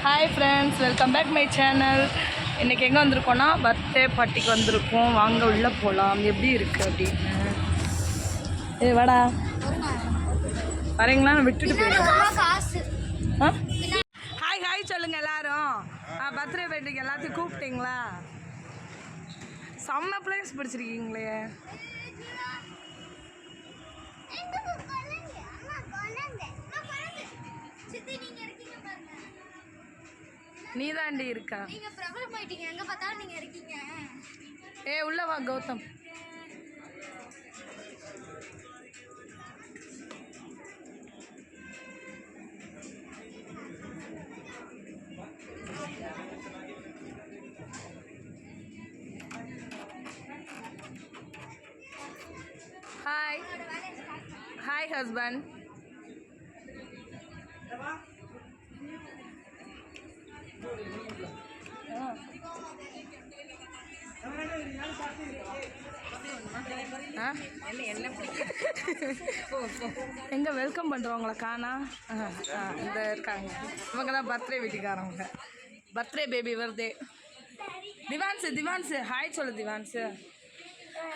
Hi friends, welcome back my channel. இன்றைக்கி எங்கே வந்திருக்கோன்னா birthday பார்ட்டிக்கு வந்திருக்கோம். வாங்க உள்ளே போகலாம், எப்படி இருக்குது அப்படின்னு. வாடா வரீங்களா? நான் விட்டுட்டு போயிருக்கேன். ஹாய் ஹாய் சொல்லுங்கள் எல்லாரும். பர்த்டே பார்ட்டிக்கு எல்லாத்தையும் கூப்பிட்டீங்களா? செம்ம பிளேஸ் பிடிச்சிருக்கீங்களே. நீ தாண்டி இருக்கா? நீங்க பிரபலமாயிட்டீங்க, எங்க பார்த்தாலும் நீங்க இருக்கீங்க. உள்ள வா கௌதம். Hi hi husband. எங்க வெல்கம் பண்ணுறவங்கள காணா? இந்த இருக்காங்க, இவங்க தான் பர்த்டே வீட்டுக்காரவங்க. பர்த்டே பேபி வருதே. திவான்ஸு திவான்ஸு ஹாய் சொல்லு. திவான்ஸு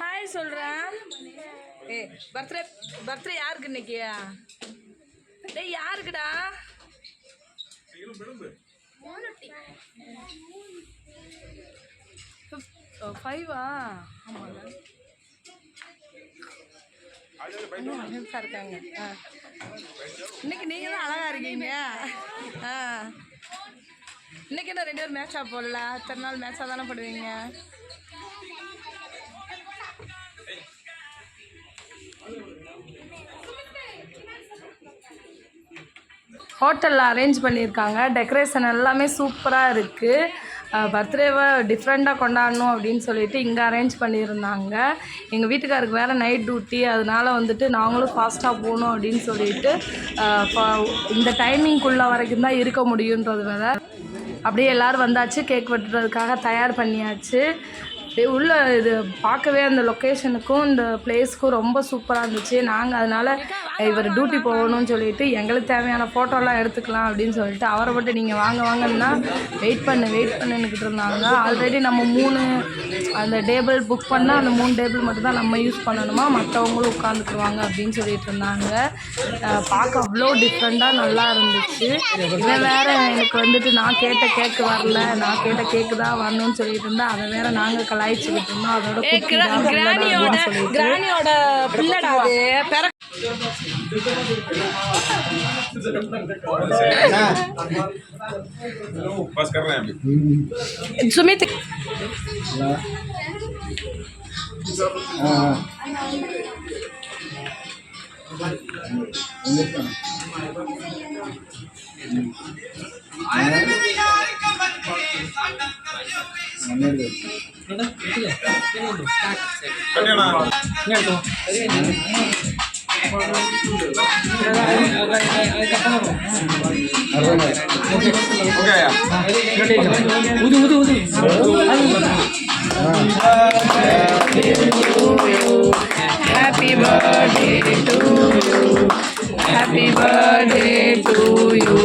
ஹாய் சொல்கிறேன். பர்த்டே யாருக்கு இன்னைக்கு? டேய் யாருக்குடா? 5ஆ? ஆமாங்க, இருக்காங்க. இன்னைக்கு நீங்கள் தான் அழகாக இருக்கீங்க. இன்னைக்கு என்ன 2 பேரும் மேட்சாக போடல? அத்தனை நாள் மேட்சாக தானே போடுவீங்க. ஹோட்டலில் அரேஞ்ச் பண்ணியிருக்காங்க. டெக்கரேஷன் எல்லாமே சூப்பராக இருக்குது. பர்த்டேவை டிஃப்ரெண்ட்டாக கொண்டாடணும் அப்படின்னு சொல்லிட்டு இங்கே அரேஞ்ச் பண்ணியிருந்தாங்க. எங்கள் வீட்டுக்காருக்கு வேறு நைட் டியூட்டி, அதனால் வந்துட்டு நாங்களும் ஃபாஸ்ட்டாக போகணும் அப்படின்னு சொல்லிட்டு இந்த டைமிங்குள்ளே வரைக்கும் தான் இருக்க முடியுன்றது வேறு. அப்படியே எல்லோரும் வந்தாச்சு. கேக் வெட்டுறதுக்காக தயார் பண்ணியாச்சு. உள்ள இது பார்க்கவே அந்த லொக்கேஷனுக்கும் இந்த பிளேஸ்க்கும் ரொம்ப சூப்பராக இருந்துச்சு. நாங்கள் அதனால் இவர் டியூட்டி போகணும்னு சொல்லிட்டு எங்களுக்கு தேவையான ஃபோட்டோலாம் எடுத்துக்கலாம் அப்படின்னு சொல்லிட்டு அவரை மட்டும் நீங்கள் வாங்க வாங்கன்னா வெயிட் பண்ணிக்கிட்டு இருந்தாங்க. ஆல்ரெடி நம்ம 3 அந்த டேபிள் புக் பண்ணால் அந்த 3 டேபிள் மட்டும் தான் நம்ம யூஸ் பண்ணணுமா, மற்றவங்களும் உட்காந்துக்குருவாங்க அப்படின்னு சொல்லிட்டு இருந்தாங்க. பார்க்க அவ்வளோ டிஃப்ரெண்ட்டாக நல்லா இருந்துச்சு. இதை வேறு எனக்கு வந்துட்டு நான் கேட்ட கேக்கு வரல, நான் கேட்ட கேக்கு தான் வரணும்னு சொல்லிட்டு இருந்தேன். அதை வேறு நாங்கள் கலாய்ச்சிக்கிட்டு இருந்தோம். அதோட கிராணியோட பிள்ளடா அது. बस कर रहे हैं Sumit. Happy birthday to you. Happy birthday to you. Happy birthday to you.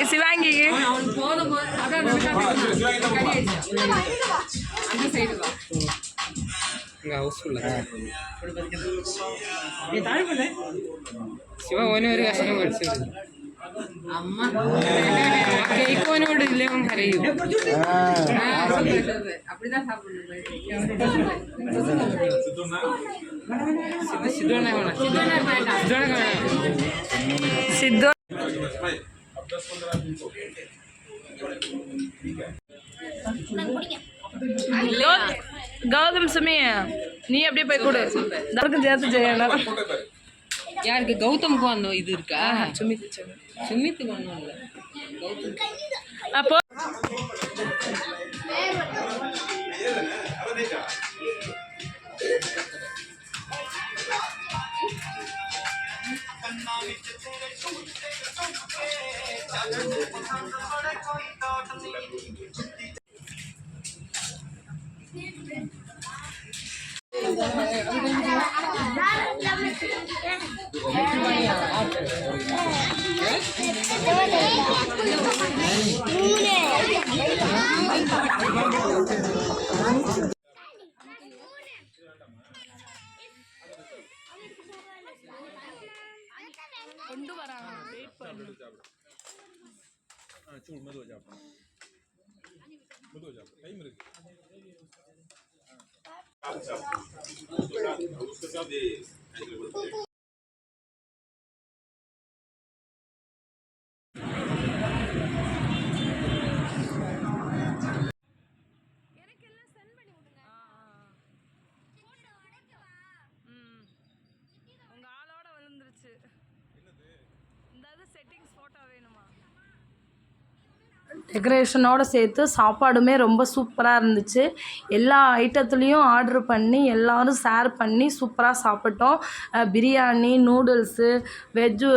Shivangi ఇంకా హౌస్ఫుల్ ശിവ ഓനെ ഒരു കഷ്ണം മേടിച്ചിട്ടുണ്ട് കേക്ക് ഓനോട് ഇല്ലേ കരയും സിദ്ധോണ വേണം സിദ്ധോണ വേണം சித்து கௌதம் சுமி நீ அப்படியே போய் கொடு எல்லாருக்கும் சேர்த்து செய்யணும் யாருக்கு கௌதமுக்கு அந்த இது இருக்கா சுமித் சுமித்துக்கு ஒன்றும் இல்லை கௌதம் அப்போ கொண்டு வராங்க வெயிட் பண்ணு சூடு மெதுவாக சாப்பிடணும் மெதுவாக சாப்பிடும் டைம் இருக்கு உங்க ஆளோட விழுந்துருச்சு இந்த செட்டிங்ஸ் போட்டோ வேணுமா டெக்கரேஷனோடு சேர்த்து சாப்பாடுமே ரொம்ப சூப்பராக இருந்துச்சு எல்லா ஐட்டத்துலேயும் ஆர்டர் பண்ணி எல்லோரும் ஷேர் பண்ணி சூப்பராக சாப்பிட்டோம் பிரியாணி நூடுல்ஸு வெஜ்ஜு